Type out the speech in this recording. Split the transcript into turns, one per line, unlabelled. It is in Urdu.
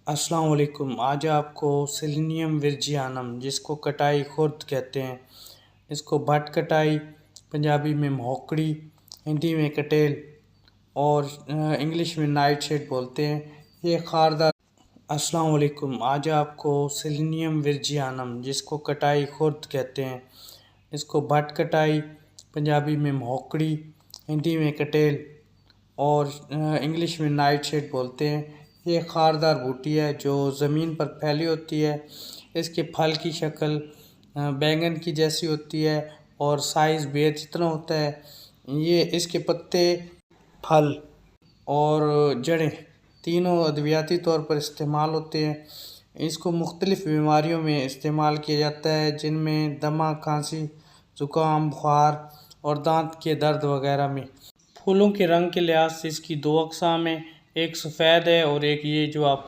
السلام علیکم۔ آج آپ کو سیلینیم ورجیانم جس کو کٹائی خرد کہتے ہیں، اس کو بھٹ کٹائی، پنجابی میں مہوکڑی، ہندی میں کٹیل اور انگلش میں نائٹ شیڈ بولتے ہیں۔ یہ خاردار۔ السلام علیکم۔ آج آپ کو سیلینیم ورجیانم جس کو کٹائی خرد کہتے ہیں، اس کو بھٹ کٹائی، پنجابی میں مہوکڑی، ہندی میں کٹیل اور انگلش میں نائٹ شیڈ بولتے ہیں۔ یہ خاردار بوٹی ہے جو زمین پر پھیلی ہوتی ہے۔ اس کے پھل کی شکل بینگن کی جیسی ہوتی ہے اور سائز بیر جتنا ہوتا ہے۔ یہ اس کے پتے، پھل اور جڑیں تینوں ادویاتی طور پر استعمال ہوتے ہیں۔ اس کو مختلف بیماریوں میں استعمال کیا جاتا ہے، جن میں دمہ، کھانسی، زکام، بخار اور دانت کے درد وغیرہ میں۔ پھولوں کے رنگ کے لحاظ سے اس کی دو اقسام ہیں، ایک سفید ہے اور ایک یہ جو آپ